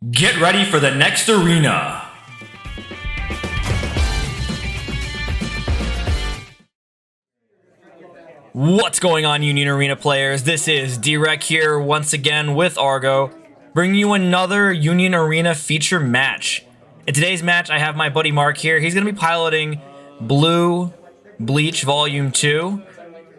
Get ready for the next arena. What's going on, Union Arena players? This is D-Rec here once again with Argo, bringing you another Union Arena feature match. In today's match, I have my buddy Mark here. He's going to be piloting Blue Bleach Volume 2.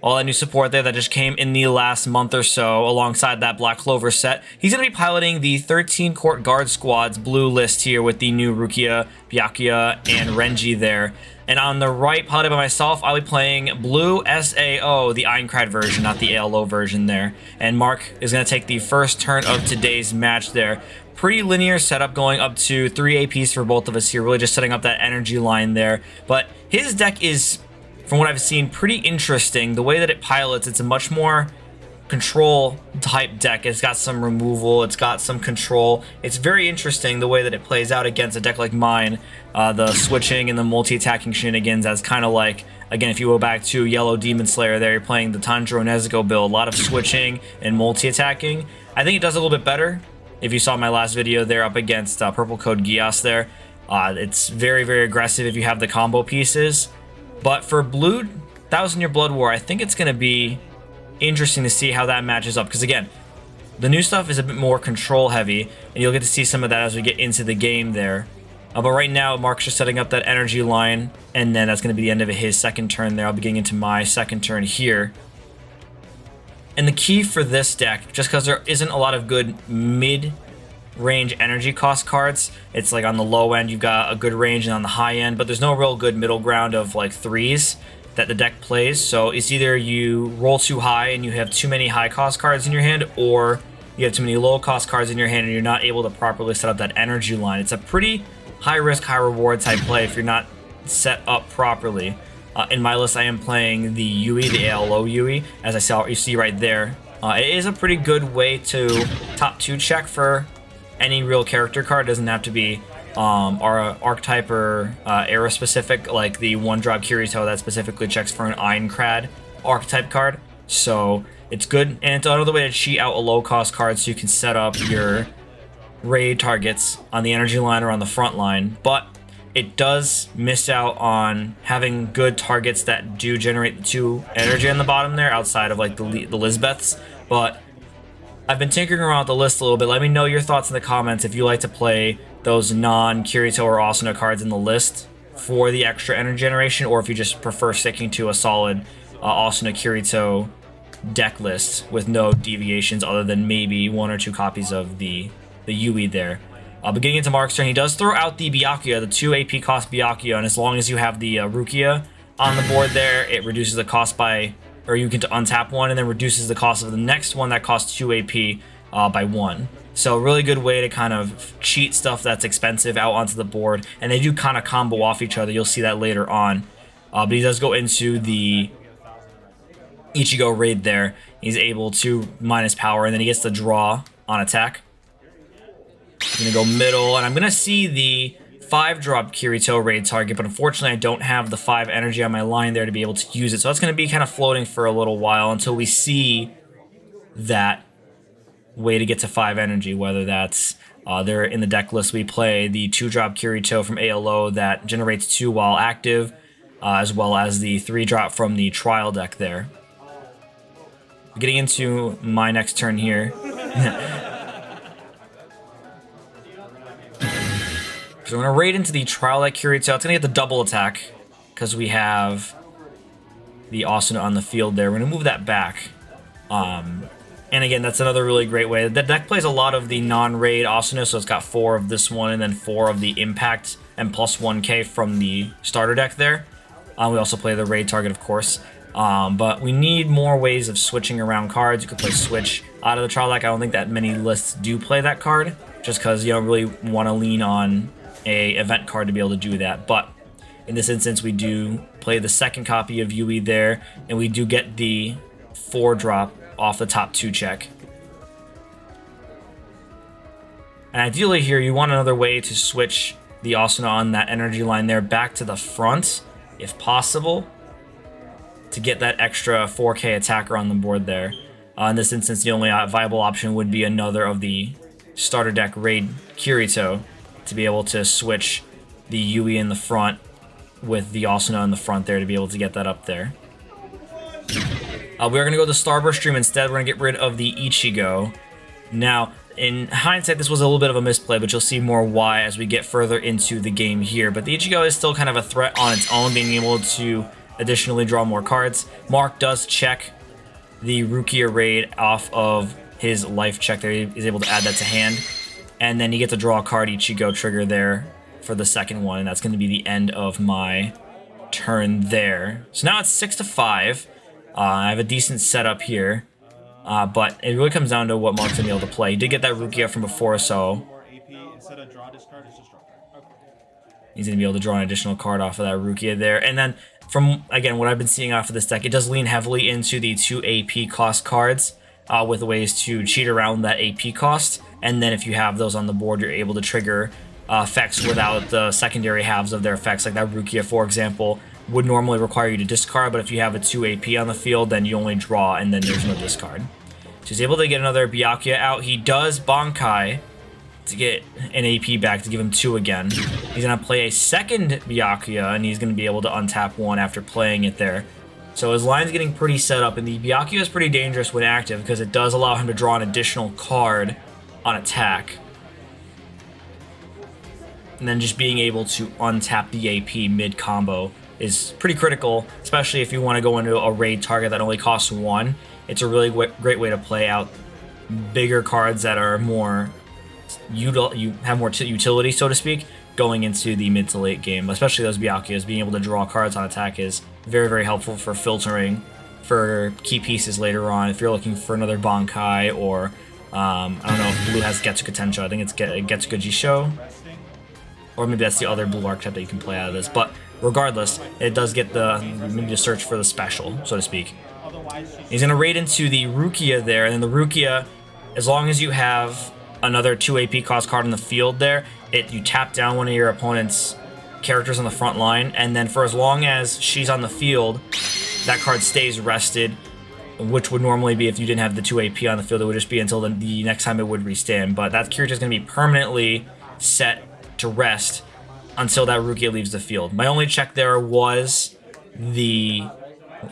All that new support there that just came in the last month or so alongside that Black Clover set. He's going to be piloting the 13 Court Guard Squad's blue list here with the new Rukia, Byakuya, and Renji there. And on the right, piloted by myself, I'll be playing Blue SAO, the Aincrad version, not the ALO version there. And Mark is going to take the first turn of today's match there. Pretty linear setup going up to 3 APs for both of us here, really just setting up that energy line there. But his deck is, from what I've seen, pretty interesting. The way that it pilots, it's a much more control type deck. It's got some removal, it's got some control. It's very interesting the way that it plays out against a deck like mine. The switching and the multi-attacking shenanigans as kind of like, again, if you go back to Yellow Demon Slayer there, you're playing the Tanjiro Nezuko build, a lot of switching and multi-attacking. I think it does a little bit better. If you saw my last video there up against Purple Code Gias there, it's very, very aggressive if you have the combo pieces. But for Blue 1000-Year Blood War, I think it's going to be interesting to see how that matches up. Because again, the new stuff is a bit more control heavy, and you'll get to see some of that as we get into the game there. But right now, Mark's just setting up that energy line, and then that's going to be the end of his second turn there. I'll be getting into my second turn here. And the key for this deck, just because there isn't a lot of good mid-range energy cost cards, it's like on the low end you've got a good range and on the high end, but there's no real good middle ground of like threes that the deck plays. So it's either you roll too high and you have too many high cost cards in your hand, or you have too many low cost cards in your hand and you're not able to properly set up that energy line. It's a pretty high risk, high reward type play if you're not set up properly. In my list, I am playing the Yui, the ALO Yui, as you see right there. It is a pretty good way to top 2 check for any real character card. It doesn't have to be our archetype or era specific, like the 1-drop Kirito that specifically checks for an Aincrad archetype card. So it's good, and it's another way to cheat out a low cost card so you can set up your raid targets on the energy line or on the front line. But it does miss out on having good targets that do generate the 2 energy on the bottom there, outside of like the Lisbeths. But I've been tinkering around with the list a little bit. Let me know your thoughts in the comments if you like to play those non-Kirito or Asuna cards in the list for the extra energy generation, or if you just prefer sticking to a solid Asuna Kirito deck list with no deviations other than maybe 1 or 2 copies of the Yui there. But getting into Mark's turn, he does throw out the Byakuya, the 2 AP cost Byakuya, and as long as you have the Rukia on the board there, it reduces the cost by, or you get to untap 1 and then reduces the cost of the next one that costs 2 AP by 1. So really good way to kind of cheat stuff that's expensive out onto the board, and they do kind of combo off each other. You'll see that later on. But he does go into the Ichigo raid there. He's able to minus power, and then he gets the draw on attack. I'm going to go middle, and I'm going to see the 5-drop Kirito raid target, but unfortunately I don't have the 5 energy on my line there to be able to use it. So that's going to be kind of floating for a little while until we see that way to get to 5 energy, whether that's there in the deck list we play the 2-drop Kirito from ALO that generates 2 while active, as well as the 3-drop from the trial deck there. Getting into my next turn here. So we're going to raid into the trial deck Kirito. It's going to get the double attack because we have the Asuna on the field there. We're going to move that back. And again, that's another really great way. The deck plays a lot of the non-raid Asuna, so it's got 4 of this one and then 4 of the impact and plus 1k from the starter deck there. We also play the raid target, of course. But we need more ways of switching around cards. You could play switch out of the trial deck. I don't think that many lists do play that card, just because you don't really want to lean on a event card to be able to do that. But in this instance, we do play the second copy of Yui there, and we do get the 4-drop off the top 2 check. And ideally here, you want another way to switch the Asuna on that energy line there back to the front, if possible, to get that extra 4k attacker on the board there. In this instance, the only viable option would be another of the starter deck Raid Kirito to be able to switch the Yui in the front with the Asuna in the front there to be able to get that up there. We're going to go the Starburst stream instead. We're going to get rid of the Ichigo. Now, in hindsight, this was a little bit of a misplay, but you'll see more why as we get further into the game here. But the Ichigo is still kind of a threat on its own, being able to additionally draw more cards. Mark does check the Rukia raid off of his life check there. He's able to add that to hand. And then you get to draw a card Ichigo trigger there for the second one, and that's going to be the end of my turn there. So now it's 6-5. I have a decent setup here, but it really comes down to what Mark's going to be able to play. He did get that Rukia from before, so he's going to be able to draw an additional card off of that Rukia there. And then from, again, what I've been seeing off of this deck, it does lean heavily into the 2 AP cost cards with ways to cheat around that AP cost. And then if you have those on the board, you're able to trigger effects without the secondary halves of their effects. Like that Rukia, for example, would normally require you to discard, but if you have a 2 AP on the field, then you only draw and then there's no discard. So he's able to get another Byakuya out. He does Bankai to get an AP back to give him 2 again. He's going to play a second Byakuya, and he's going to be able to untap 1 after playing it there. So his line's getting pretty set up, and the Byakuya is pretty dangerous when active because it does allow him to draw an additional card on attack. And then just being able to untap the AP mid-combo is pretty critical, especially if you want to go into a raid target that only costs 1. It's a really great way to play out bigger cards that are more have more utility, so to speak, going into the mid to late game. Especially those Byakuyas, being able to draw cards on attack is very, very helpful for filtering for key pieces later on. If you're looking for another Bankai, or I don't know if Blue has Getsuga Tensho. I think it's Getsuga Jisho, or maybe that's the other Blue archetype that you can play out of this. But regardless, it does get maybe to search for the special, so to speak. He's going to raid into the Rukia there, and then the Rukia, as long as you have another 2 AP cost card in the field there, you tap down one of your opponent's characters on the front line, and then for as long as she's on the field, that card stays rested, which would normally be if you didn't have the 2 AP on the field. It would just be until the next time it would restand. But that character is going to be permanently set to rest until that Rukia leaves the field. My only check there was the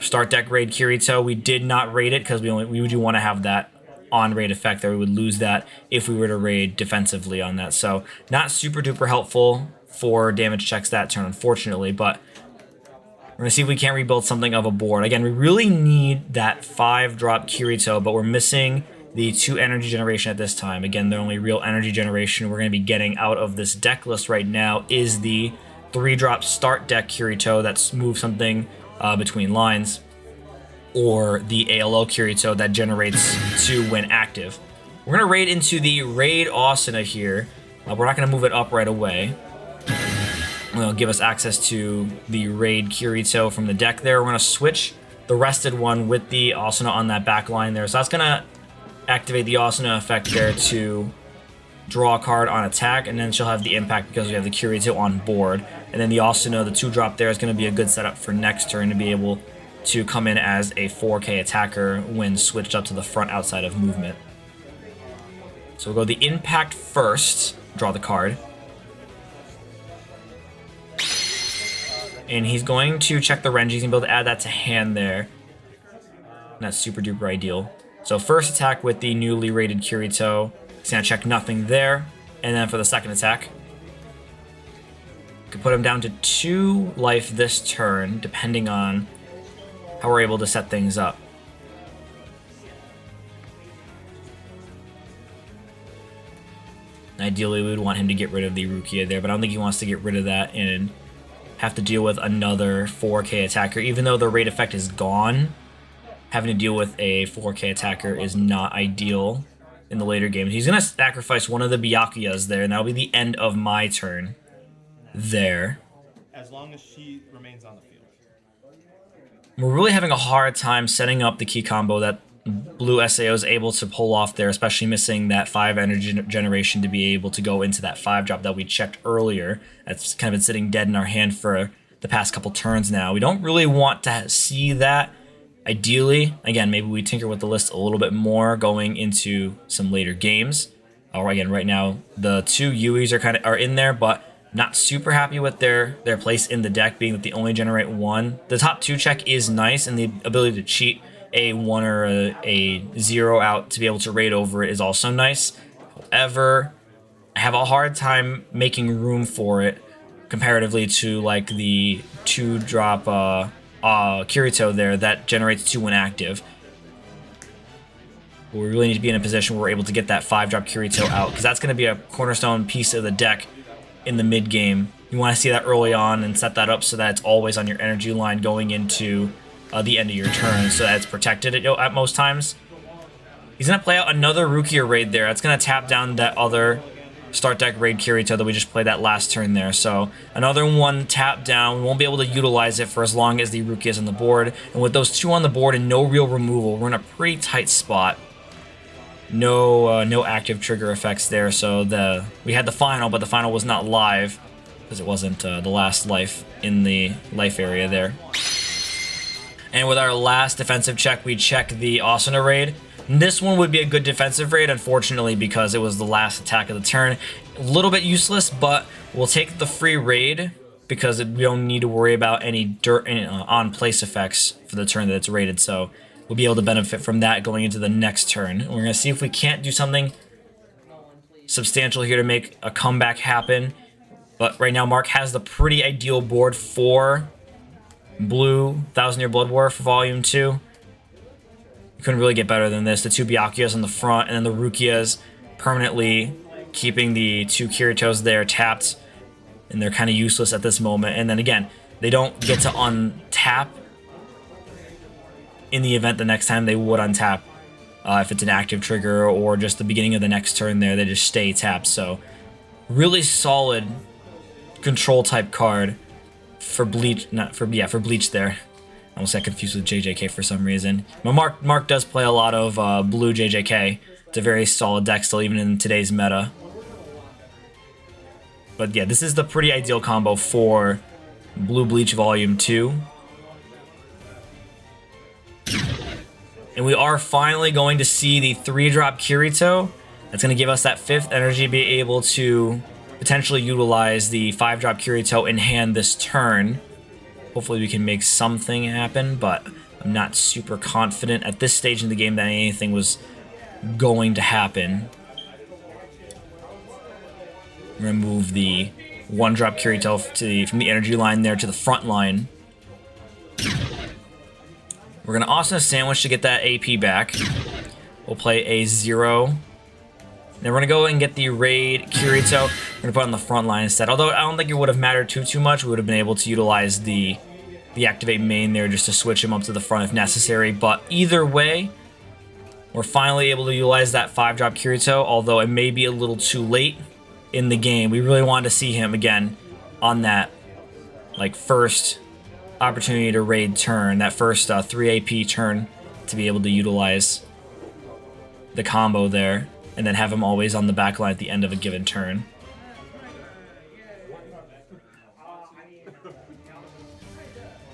start deck raid Kirito. We did not raid it because we do want to have that on raid effect there. We would lose that if we were to raid defensively on that. So not super duper helpful for damage checks that turn, unfortunately, but we're going to see if we can't rebuild something of a board. Again, we really need that 5-drop Kirito, but we're missing the 2 energy generation at this time. Again, the only real energy generation we're going to be getting out of this deck list right now is the 3-drop start deck Kirito that moves something between lines, or the ALO Kirito that generates 2 when active. We're going to raid into the Raid Asuna here. We're not going to move it up right away. It'll give us access to the Raid Kirito from the deck there. We're going to switch the rested one with the Asuna on that back line there. So that's going to activate the Asuna effect there to draw a card on attack, and then she'll have the impact because we have the Kirito on board. And then the Asuna, the 2-drop there, is going to be a good setup for next turn to be able to come in as a 4K attacker when switched up to the front outside of movement. So we'll go the impact first, draw the card. And he's going to check the Renji. He's going to be able to add that to hand there. And that's super duper ideal. So first attack with the newly rated Kirito. He's going to check nothing there. And then for the second attack, we can put him down to 2 life this turn, depending on how we're able to set things up. Ideally, we would want him to get rid of the Rukia there, but I don't think he wants to get rid of that and have to deal with another 4K attacker. Even though the raid effect is gone, having to deal with a 4K attacker is not ideal in the later games. He's going to sacrifice one of the Byakuyas there, and that'll be the end of my turn there. As long as she remains on the field. We're really having a hard time setting up the key combo that Blue SAO is able to pull off there, especially missing that 5 energy generation to be able to go into that 5-drop that we checked earlier. That's kind of been sitting dead in our hand for the past couple turns now. We don't really want to see that. Ideally, again, maybe we tinker with the list a little bit more going into some later games. Again, right now the two Yuis are in there, but not super happy with their place in the deck, being that they only generate one. The top 2 check is nice, and the ability to cheat a 1 or a 0 out to be able to raid over it is also nice. However, I have a hard time making room for it comparatively to like the 2-drop Kirito there that generates 2 when active. We really need to be in a position where we're able to get that 5-drop Kirito out, because that's going to be a cornerstone piece of the deck in the mid game. You want to see that early on and set that up so that it's always on your energy line going into the end of your turn, so that it's protected at most times. He's going to play out another Rukia raid there. That's going to tap down that other start deck raid Kirito that we just played that last turn there. So another one tap down. We won't be able to utilize it for as long as the Rukia is on the board. And with those 2 on the board and no real removal, we're in a pretty tight spot. No active trigger effects there. So we had the final, but the final was not live because it wasn't the last life in the life area there. And with our last defensive check, we check the Asuna raid. This one would be a good defensive raid, unfortunately, because it was the last attack of the turn. A little bit useless, but we'll take the free raid because we don't need to worry about any on-place effects for the turn that it's raided. So we'll be able to benefit from that going into the next turn. And we're going to see if we can't do something substantial here to make a comeback happen. But right now, Mark has the pretty ideal board for Blue 1000 Year Blood Warfare Volume 2. You couldn't really get better than this. The 2 Byakuya's on the front, and then the Rukia's permanently keeping the 2 Kiritos there tapped, and they're kind of useless at this moment. And then again, they don't get to untap in the event the next time they would untap if it's an active trigger or just the beginning of the next turn there. They just stay tapped. So really solid control type card for Bleach. For Bleach there. I almost got confused with JJK for some reason. But Mark does play a lot of blue JJK. It's a very solid deck still, even in today's meta. But yeah, this is the pretty ideal combo for Blue Bleach Volume 2. And we are finally going to see the 3-drop Kirito. That's going to give us that 5th energy, be able to potentially utilize the 5-drop Kirito in hand this turn. Hopefully we can make something happen, but I'm not super confident at this stage in the game that anything was going to happen. We're going to move the 1-drop Kirito from the energy line there to the front line. We're going to Asuna Sandwich to get that AP back. We'll play a 0. Then we're going to go and get the raid Kirito. We're going to put it on the front line instead. Although I don't think it would have mattered too much. We would have been able to utilize the activate main there just to switch him up to the front if necessary. But either way, we're finally able to utilize that 5-drop Kirito, although it may be a little too late in the game. We really wanted to see him again on that first opportunity to raid turn, that first 3 AP turn, to be able to utilize the combo there, and then have him always on the back line at the end of a given turn.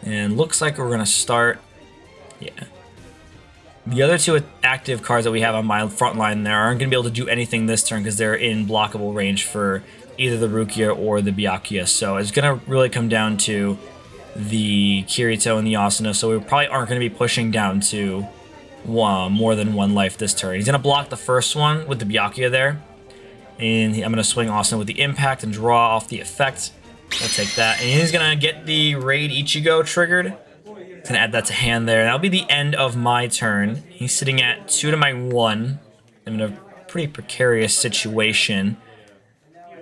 And looks like we're going to start, yeah. The other 2 active cards that we have on my front line there aren't going to be able to do anything this turn because they're in blockable range for either the Rukia or the Byakuya. So it's going to really come down to the Kirito and the Asuna, so we probably aren't going to be pushing down to more than 1 life this turn. He's going to block the first one with the Byakuya there, and I'm going to swing Asuna with the impact and draw off the effect. We'll take that, and he's going to get the raid Ichigo triggered. He's going to add that to hand there. That'll be the end of my turn. He's sitting at 2 to my 1. I'm in a pretty precarious situation.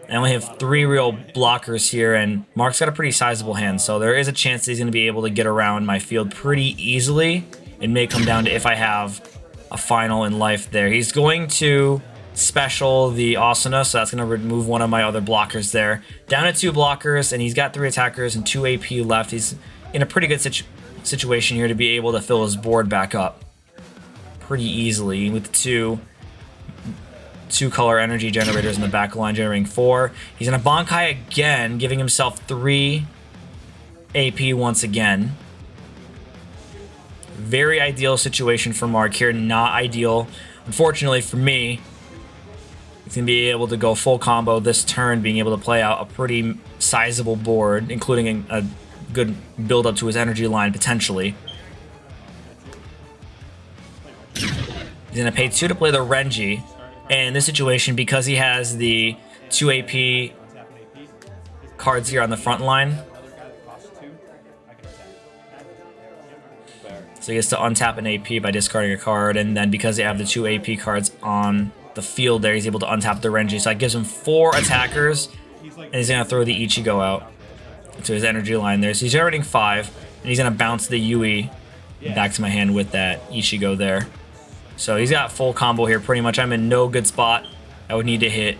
I only have 3 real blockers here, and Mark's got a pretty sizable hand, so there is a chance that he's going to be able to get around my field pretty easily. It may come down to if I have a final in life there. He's going to special the Asuna, so that's going to remove one of my other blockers there. Down to 2 blockers, and he's got 3 attackers and 2 AP left. He's in a pretty good situation here to be able to fill his board back up pretty easily with 2 color energy generators in the back line, generating 4. He's in a Bankai again, giving himself 3 AP once again. Very ideal situation for Mark here. Not ideal, unfortunately for me. He's going to be able to go full combo this turn, being able to play out a pretty sizable board, including a good build up to his energy line potentially. He's going to pay 2 to play the Renji. And in this situation, because he has the 2 AP cards here on the front line, so he gets to untap an AP by discarding a card, and then because they have the 2 AP cards on the field there, he's able to untap the Renji. So that gives him 4 attackers, and he's going to throw the Ichigo out to his energy line there. So he's generating 5, and he's going to bounce the Yui back to my hand with that Ichigo there. So he's got full combo here pretty much. I'm in no good spot. I would need to hit.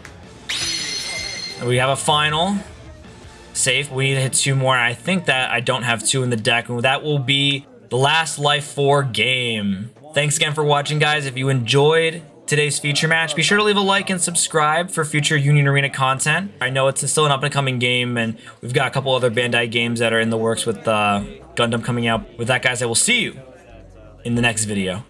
And we have a final. Safe. We need to hit 2 more. I think that I don't have 2 in the deck. And that will be the last Life 4 game. Thanks again for watching, guys. If you enjoyed today's feature match, be sure to leave a like and subscribe for future Union Arena content. I know it's still an up-and-coming game, and we've got a couple other Bandai games that are in the works with Gundam coming out. With that, guys, I will see you in the next video.